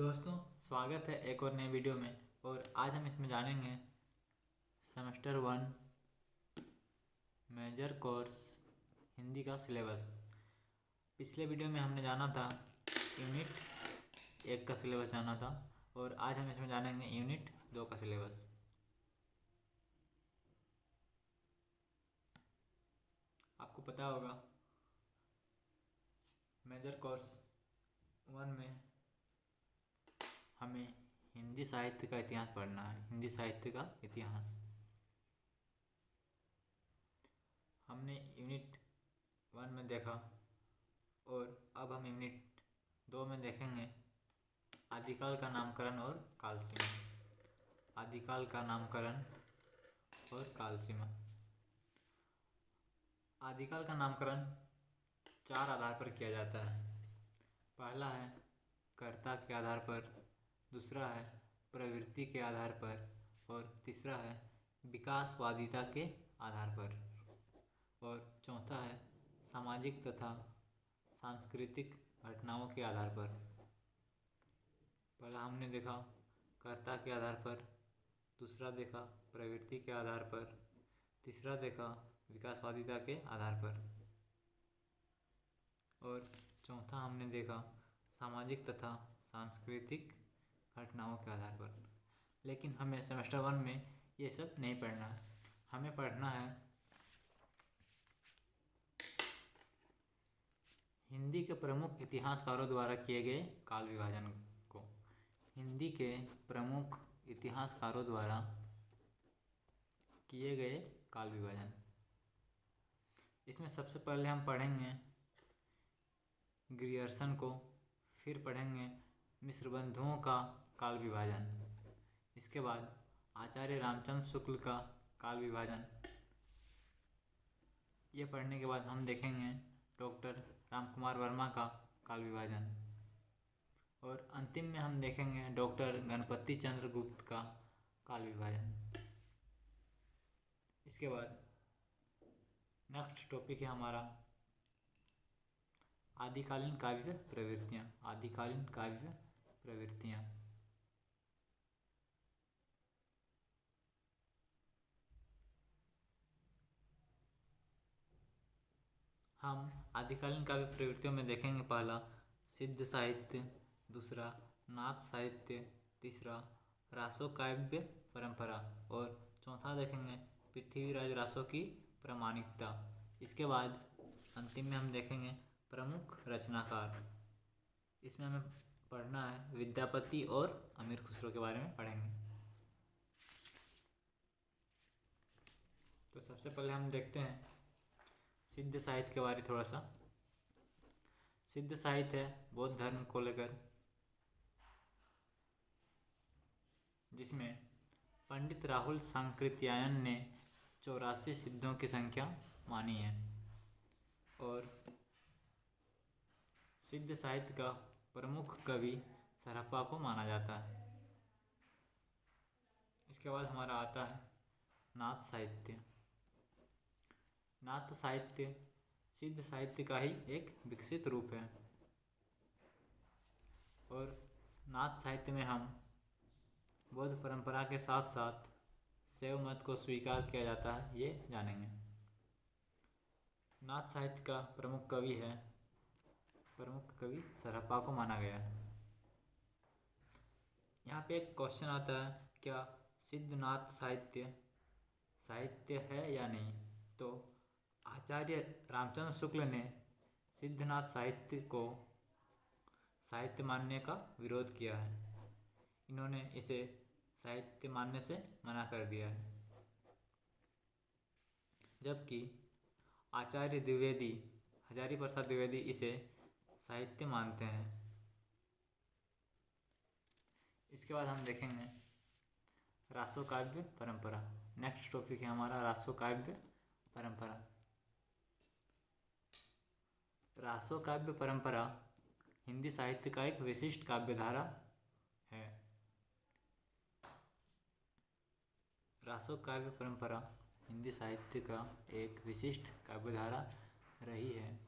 दोस्तों, स्वागत है एक और नए वीडियो में। और आज हम इसमें जानेंगे सेमेस्टर 1 मेजर कोर्स हिंदी का सिलेबस। पिछले वीडियो में हमने जाना था यूनिट 1 का सिलेबस जाना था और आज हम इसमें जानेंगे यूनिट 2 का सिलेबस। आपको पता होगा मेजर कोर्स 1 में हमें हिंदी साहित्य का इतिहास पढ़ना है। हिंदी साहित्य का इतिहास हमने यूनिट 1 में देखा और अब हम यूनिट 2 में देखेंगे आदिकाल का नामकरण और काल सीमा। आदिकाल का नामकरण और काल सीमा। आदिकाल का नामकरण 4 आधार पर किया जाता है। पहला है कर्ता के आधार पर, दूसरा है प्रवृत्ति के आधार पर और तीसरा है विकासवादिता के आधार पर और चौथा है सामाजिक तथा सांस्कृतिक घटनाओं के आधार पर। पहला हमने देखा कर्ता के आधार पर, दूसरा देखा प्रवृत्ति के आधार पर, तीसरा देखा विकासवादिता के आधार पर और चौथा हमने देखा सामाजिक तथा सांस्कृतिक घटनाओं के आधार पर। लेकिन हमें सेमेस्टर 1 में ये सब नहीं पढ़ना है। हमें पढ़ना है हिंदी के प्रमुख इतिहासकारों द्वारा किए गए काल विभाजन को। हिंदी के प्रमुख इतिहासकारों द्वारा किए गए काल विभाजन। इसमें सबसे पहले हम पढ़ेंगे ग्रियर्सन को, फिर पढ़ेंगे मिश्र बंधुओं का काल विभाजन, इसके बाद आचार्य रामचंद्र शुक्ल का काल विभाजन। ये पढ़ने के बाद हम देखेंगे डॉक्टर रामकुमार वर्मा का काल विभाजन और अंतिम में हम देखेंगे डॉक्टर गणपति चंद्र गुप्त का काल विभाजन। इसके बाद नेक्स्ट टॉपिक है हमारा आदिकालीन काव्य प्रवृत्तियाँ। आदिकालीन काव्य प्रवृत्तियाँ। हम आदिकालीन काव्य प्रवृत्तियों में देखेंगे पहला सिद्ध साहित्य, दूसरा नाथ साहित्य, तीसरा रासो काव्य परंपरा और चौथा देखेंगे पृथ्वीराज रासो की प्रामाणिकता। इसके बाद अंतिम में हम देखेंगे प्रमुख रचनाकार। इसमें हमें पढ़ना है विद्यापति और अमीर खुसरो के बारे में पढ़ेंगे। तो सबसे पहले हम देखते हैं सिद्ध साहित्य के बारे थोड़ा सा। सिद्ध साहित्य है बौद्ध धर्म को लेकर, जिसमें पंडित राहुल सांकृत्यायन ने 84 सिद्धों की संख्या मानी है और सिद्ध साहित्य का प्रमुख कवि सरहप्पा को माना जाता है। इसके बाद हमारा आता है नाथ साहित्य। नाथ साहित्य सिद्ध साहित्य का ही एक विकसित रूप है और नाथ साहित्य में हम बौद्ध परंपरा के साथ साथ शैव मत को स्वीकार किया जाता है, ये जानेंगे। नाथ साहित्य का प्रमुख कवि सरहप्पा को माना गया है। यहाँ पे एक क्वेश्चन आता है, क्या सिद्ध नाथ साहित्य है या नहीं? तो आचार्य रामचंद्र शुक्ल ने सिद्धनाथ साहित्य को साहित्य मानने का विरोध किया है। इन्होंने इसे साहित्य मानने से मना कर दिया है, जबकि आचार्य द्विवेदी, हजारी प्रसाद द्विवेदी इसे साहित्य मानते हैं। इसके बाद हम देखेंगे रासो काव्य परंपरा। नेक्स्ट टॉपिक है हमारा रासो काव्य परंपरा। रासो काव्य परंपरा हिंदी साहित्य का एक विशिष्ट काव्य धारा है। रासो काव्य परंपरा हिंदी साहित्य का एक विशिष्ट काव्य धारा रही है,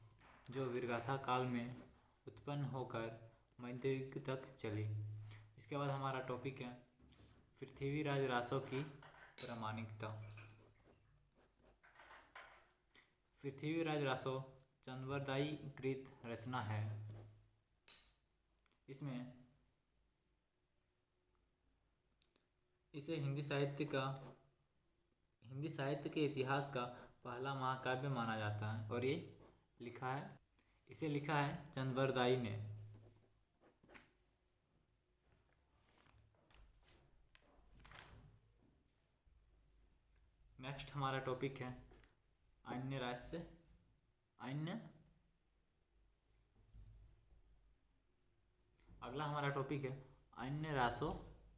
जो वीरगाथा काल में उत्पन्न होकर मध्ययुग तक चली। इसके बाद हमारा टॉपिक है पृथ्वीराज रासो की प्रामाणिकता। पृथ्वीराज रासो चंद्रवरदायी कृत रचना है। इसमें इसे हिंदी साहित्य के इतिहास का पहला महाकाव्य माना जाता है और इसे लिखा है चंद्रवरदायी ने। नेक्स्ट हमारा टॉपिक है अगला हमारा टॉपिक है अन्य रासो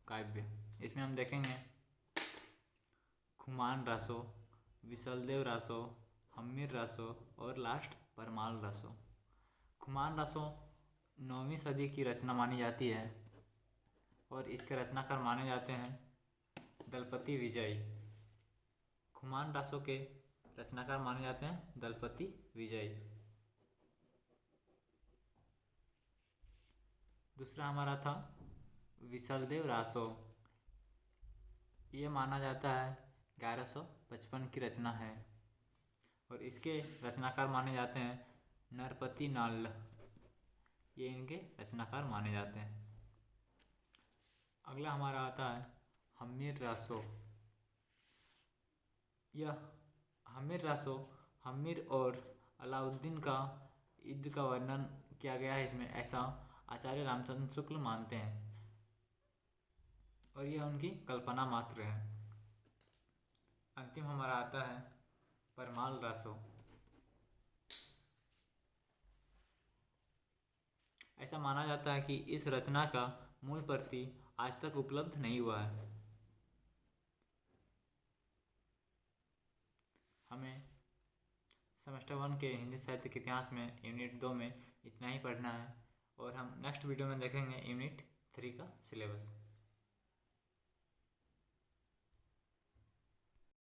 काव्य। इसमें हम देखेंगे खुमान रासो, विशलदेव रासो, हम्मीर रासो और लास्ट परमाल रासो। खुमान रासो 9वीं सदी की रचना मानी जाती है और इसके रचनाकार माने जाते हैं दलपति विजय। खुमान रासो के रचनाकार माने जाते हैं दलपति विजय। दूसरा हमारा था विशलदेव रासो। ये माना जाता है 1155 की रचना है और इसके रचनाकार माने जाते हैं नरपति नाल्ल। ये इनके रचनाकार माने जाते हैं। अगला हमारा आता है हम्मीर रासो। यह हम्मीर रासो हम्मीर और अलाउद्दीन का युद्ध का वर्णन किया गया है इसमें, ऐसा आचार्य रामचंद्र शुक्ल मानते हैं और यह उनकी कल्पना मात्र है। अंतिम हमारा आता है परमाल रासो। ऐसा माना जाता है कि इस रचना का मूल प्रति आज तक उपलब्ध नहीं हुआ है। हमें सेमेस्टर 1 के हिंदी साहित्य के इतिहास में यूनिट 2 में इतना ही पढ़ना है और हम नेक्स्ट वीडियो में देखेंगे यूनिट 3 का सिलेबस।